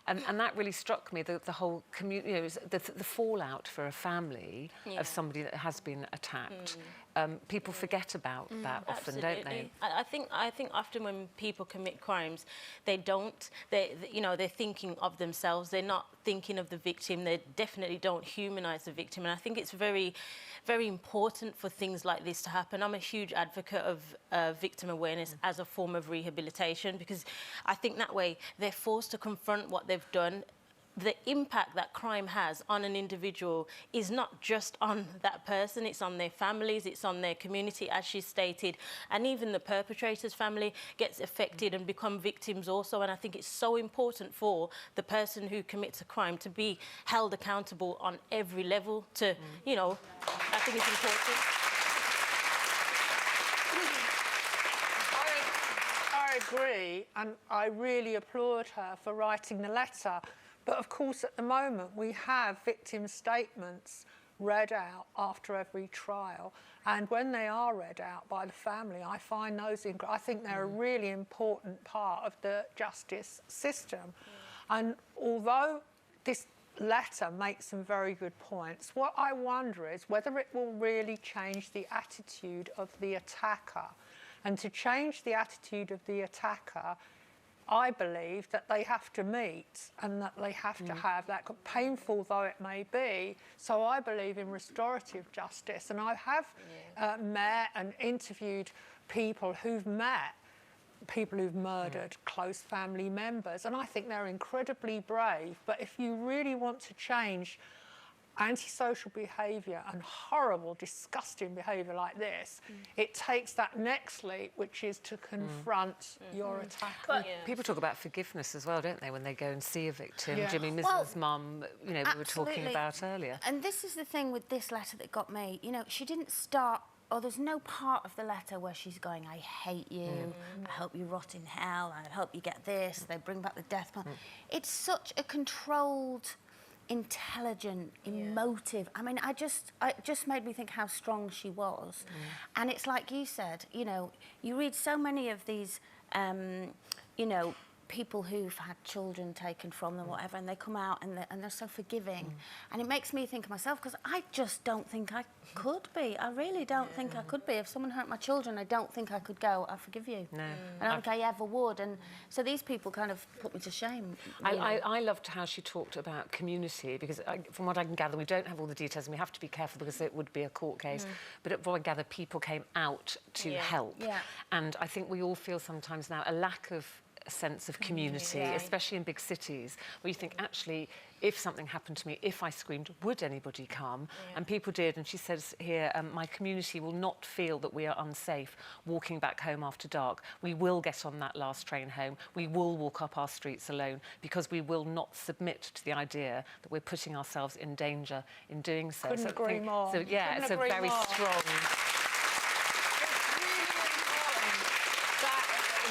And that really struck me, the whole community, you know, the fallout for a family of somebody that has been attacked. People forget about that often, don't they? I think often when people commit crimes, they're thinking of themselves. They're not thinking of the victim. They definitely don't humanise the victim. And I think it's very, very important for things like this to happen. I'm a huge advocate of victim awareness as a form of rehabilitation, because I think that way they're forced to confront what they've done. The impact that crime has on an individual is not just on that person, it's on their families, it's on their community, as she stated, and even the perpetrator's family gets affected and become victims also. And I think it's so important for the person who commits a crime to be held accountable on every level to, you know, I think it's important. I agree, and I really applaud her for writing the letter. But of course, at the moment, we have victim statements read out after every trial. And when they are read out by the family, I find those, I think they're a really important part of the justice system. And although this letter makes some very good points, what I wonder is whether it will really change the attitude of the attacker. And to change the attitude of the attacker, I believe that they have to meet and that they have to have that, painful though it may be. So I believe in restorative justice, and I have met and interviewed people who've met people who've murdered close family members, and I think they're incredibly brave. But if you really want to change antisocial behaviour and horrible, disgusting behaviour like this, it takes that next leap, which is to confront your attacker. But people talk about forgiveness as well, don't they, when they go and see a victim? Jimmy, Mrs. Mum, you know, we were talking about earlier. And this is the thing with this letter that got me. You know, she didn't start, or there's no part of the letter where she's going, I hate you, I hope you rot in hell, I hope you get this, they bring back the death penalty. It's such a controlled, intelligent, emotive. I mean, it just made me think how strong she was. And it's like you said, you know, you read so many of these, you know, people who've had children taken from them, whatever, and they come out and they're so forgiving. And it makes me think of myself, because I just don't think I could be. I really don't think I could be. If someone hurt my children, I don't think I could go, I forgive you. No. I don't think I ever would. And so these people kind of put me to shame. I loved how she talked about community, because from what I can gather, we don't have all the details and we have to be careful because it would be a court case. But from what I gather, people came out to help. And I think we all feel sometimes now a lack of a sense of community, especially in big cities, where you think, actually, if something happened to me, if I screamed, would anybody come? And people did. And she says here, my community will not feel that we are unsafe walking back home after dark. We will get on that last train home. We will walk up our streets alone, because we will not submit to the idea that we're putting ourselves in danger in doing so. Couldn't agree more. So, yeah, it's a very strong...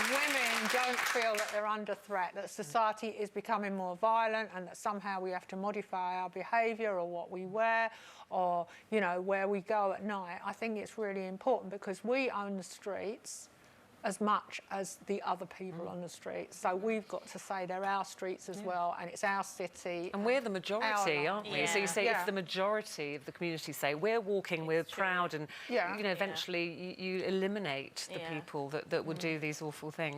Women don't feel that they're under threat, that society is becoming more violent and that somehow we have to modify our behaviour or what we wear or, you know, where we go at night. I think it's really important because we own the streets as much as the other people on the streets. So we've got to say they're our streets as well, and it's our city. And we're the majority, aren't we? So you say if the majority of the community say, we're walking, we're proud, and, you know, eventually you eliminate the people that would do these awful things.